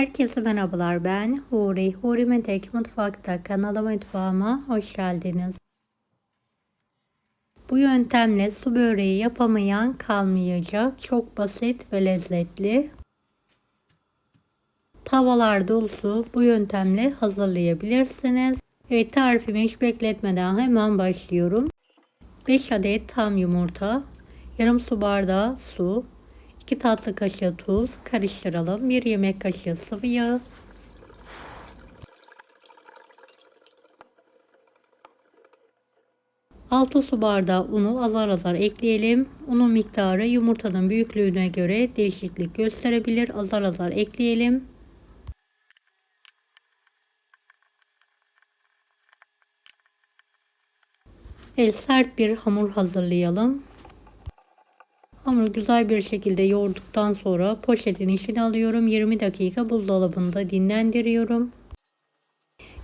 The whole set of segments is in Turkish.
Herkese merhabalar, ben Huri. Huri Metek Mutfak'ta mutfağıma hoş geldiniz. Bu yöntemle su böreği yapamayan kalmayacak. Çok basit ve lezzetli. Tavalar dolusu bu yöntemle hazırlayabilirsiniz. Evet, tarifimi hiç bekletmeden hemen başlıyorum. 5 adet tam yumurta, yarım su bardağı su, 2 tatlı kaşığı tuz karıştıralım. 1 yemek kaşığı sıvı yağ, 6 su bardağı unu azar azar ekleyelim. Unun miktarı yumurtanın büyüklüğüne göre değişiklik gösterebilir. Azar azar ekleyelim. Sert bir hamur hazırlayalım. Hamuru güzel bir şekilde yoğurduktan sonra poşetin içine alıyorum. 20 dakika buzdolabında dinlendiriyorum.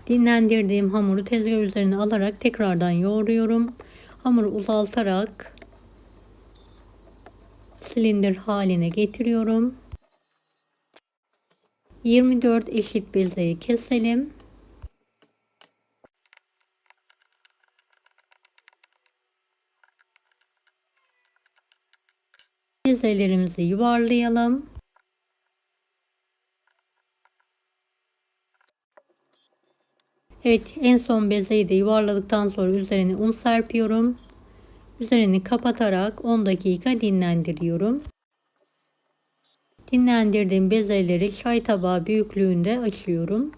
Dinlendirdiğim hamuru tezgah üzerine alarak tekrardan yoğuruyorum. Hamuru uzaltarak silindir haline getiriyorum. 24 eşit bezeyi keselim. Bezelerimizi yuvarlayalım. Evet, en son bezeyi de yuvarladıktan sonra üzerine un serpiyorum. Üzerini kapatarak 10 dakika dinlendiriyorum. Dinlendirdiğim bezeleri çay tabağı büyüklüğünde açıyorum.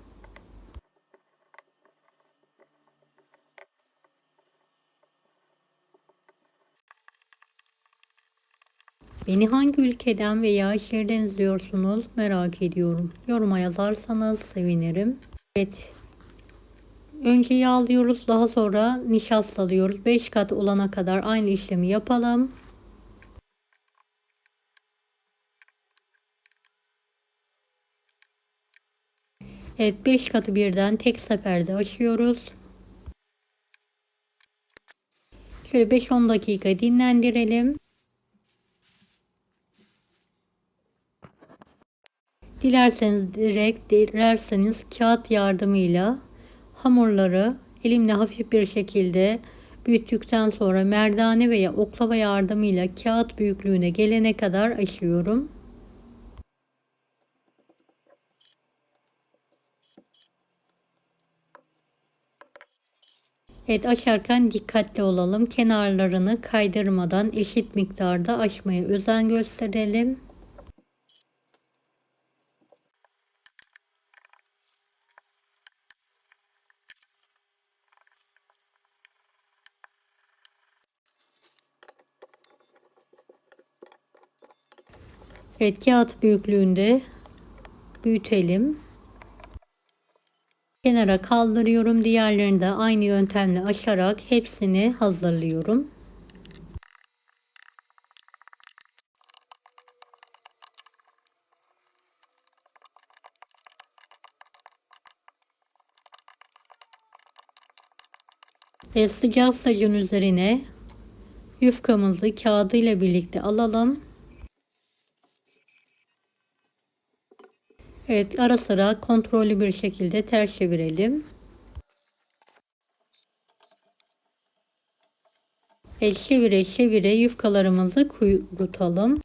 Beni hangi ülkeden veya şehirden izliyorsunuz merak ediyorum. Yoruma yazarsanız sevinirim. Evet. Önce yağlıyoruz, daha sonra nişastalıyoruz. 5 kat olana kadar aynı işlemi yapalım. Evet, 5 katı birden tek seferde açıyoruz. Şöyle 5-10 dakika dinlendirelim. Dilerseniz kağıt yardımıyla hamurları elimle hafif bir şekilde büyüttükten sonra merdane veya oklava yardımıyla kağıt büyüklüğüne gelene kadar açıyorum. Evet, açarken dikkatli olalım. Kenarlarını kaydırmadan eşit miktarda açmaya özen gösterelim. Evet, kağıt büyüklüğünde büyütelim. Kenara kaldırıyorum. Diğerlerini de aynı yöntemle açarak hepsini hazırlıyorum. Ve sıcak sacın üzerine yufkamızı kağıdı ile birlikte alalım. Evet, ara sıra kontrollü bir şekilde ters çevirelim. Çevire çevire yufkalarımızı kurutalım.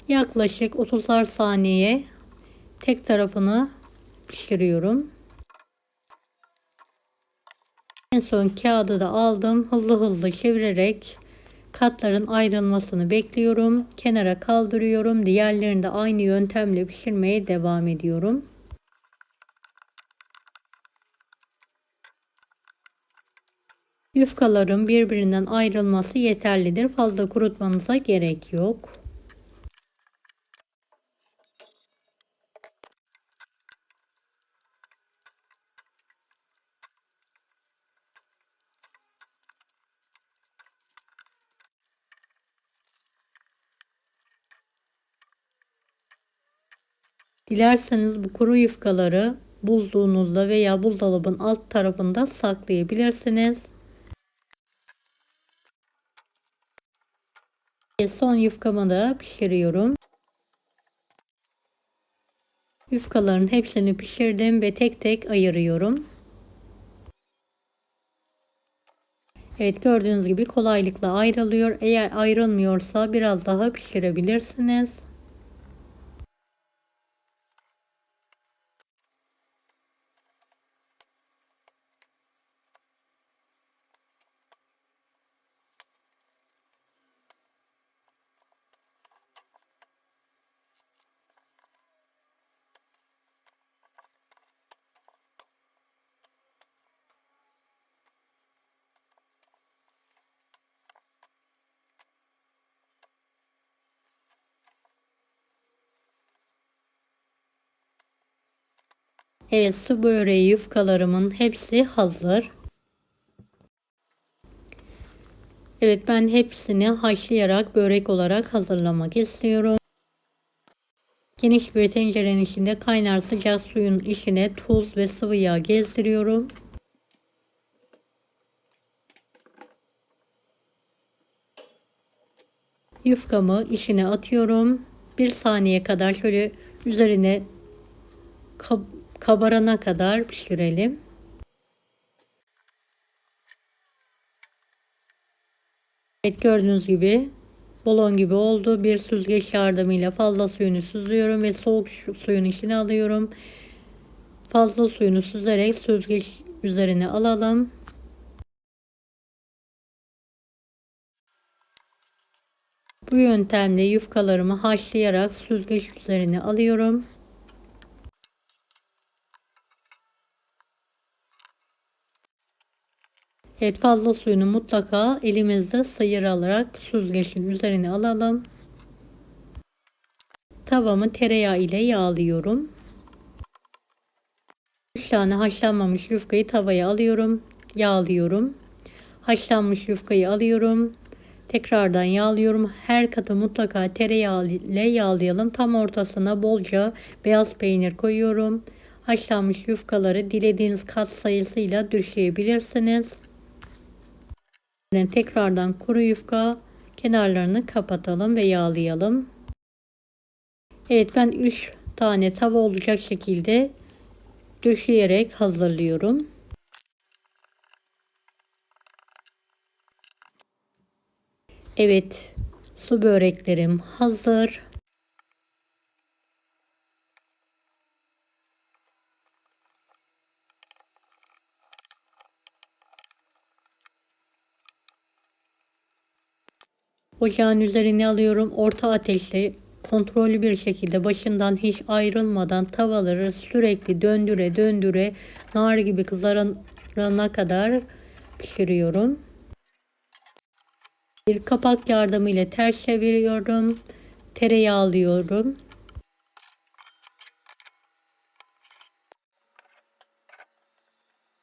Yaklaşık 30'ar saniye tek tarafını pişiriyorum. En son kağıdı da aldım. Hızlı hızlı çevirerek katların ayrılmasını bekliyorum. Kenara kaldırıyorum. Diğerlerini de aynı yöntemle pişirmeye devam ediyorum. Yufkaların birbirinden ayrılması yeterlidir. Fazla kurutmanıza gerek yok. Dilerseniz bu kuru yufkaları buzluğunuzda veya buzdolabının alt tarafında saklayabilirsiniz. Son yufkamı da pişiriyorum. Yufkaların hepsini pişirdim ve tek tek ayırıyorum. Evet, gördüğünüz gibi kolaylıkla ayrılıyor. Eğer ayrılmıyorsa biraz daha pişirebilirsiniz. Evet, su böreği yufkalarımın hepsi hazır. Evet, ben hepsini haşlayarak börek olarak hazırlamak istiyorum. Geniş bir tencerenin içinde kaynar sıcak suyun içine tuz ve sıvı yağ gezdiriyorum. Yufkamı içine atıyorum. Bir saniye kadar şöyle üzerine kabarana kadar pişirelim. Evet, gördüğünüz gibi balon gibi oldu. Bir süzgeç yardımıyla fazla suyunu süzüyorum ve soğuk suyun içine alıyorum. Fazla suyunu süzerek süzgeç üzerine alalım. Bu yöntemle yufkalarımı haşlayarak süzgeç üzerine alıyorum. Evet, fazla suyunu mutlaka elimizde sıyırarak süzgecin üzerine alalım. Tavamı tereyağı ile yağlıyorum. 3 tane haşlanmamış yufkayı tavaya alıyorum. Yağlıyorum. Haşlanmış yufkayı alıyorum. Tekrardan yağlıyorum. Her katı mutlaka tereyağı ile yağlayalım. Tam ortasına bolca beyaz peynir koyuyorum. Haşlanmış yufkaları dilediğiniz kat sayısıyla düşleyebilirsiniz. Tekrardan kuru yufka, kenarlarını kapatalım ve yağlayalım. Evet, ben 3 tane tava olacak şekilde döşeyerek hazırlıyorum. Evet, su böreklerim hazır. Ocağın üzerine alıyorum. Orta ateşte kontrollü bir şekilde başından hiç ayrılmadan tavaları sürekli döndüre döndüre nar gibi kızarana kadar pişiriyorum. Bir kapak yardımıyla ters çeviriyorum. Tereyağı alıyorum.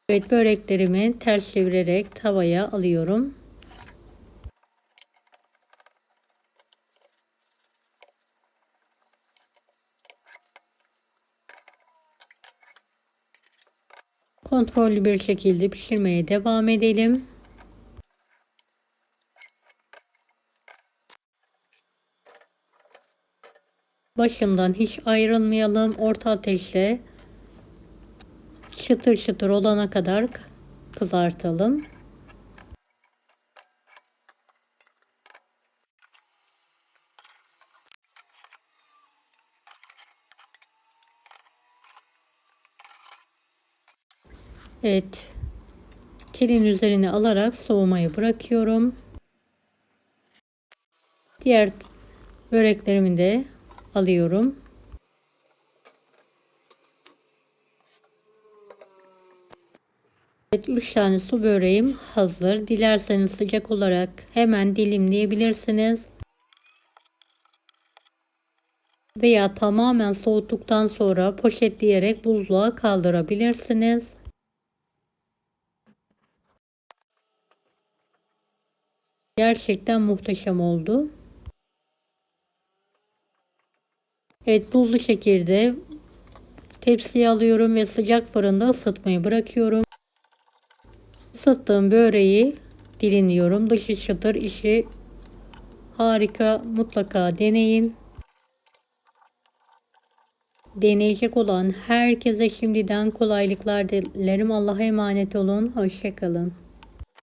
Evet, böreklerimi ters çevirerek tavaya alıyorum. Kontrollü bir şekilde pişirmeye devam edelim. Başından hiç ayrılmayalım. Orta ateşte çıtır çıtır olana kadar kızartalım. Evet, telin üzerine alarak soğumaya bırakıyorum. Diğer böreklerimi de alıyorum. Evet, 3 tane su böreğim hazır. Dilerseniz sıcak olarak hemen dilimleyebilirsiniz. Veya tamamen soğuttuktan sonra poşetleyerek buzluğa kaldırabilirsiniz. Gerçekten muhteşem oldu. Evet, buzlu şekilde tepsiye alıyorum ve sıcak fırında ısıtmayı bırakıyorum. Isıttığım böreği dilimliyorum. Dışı çıtır, içi harika. Mutlaka deneyin. Deneyecek olan herkese şimdiden kolaylıklar dilerim. Allah'a emanet olun. Hoşça kalın.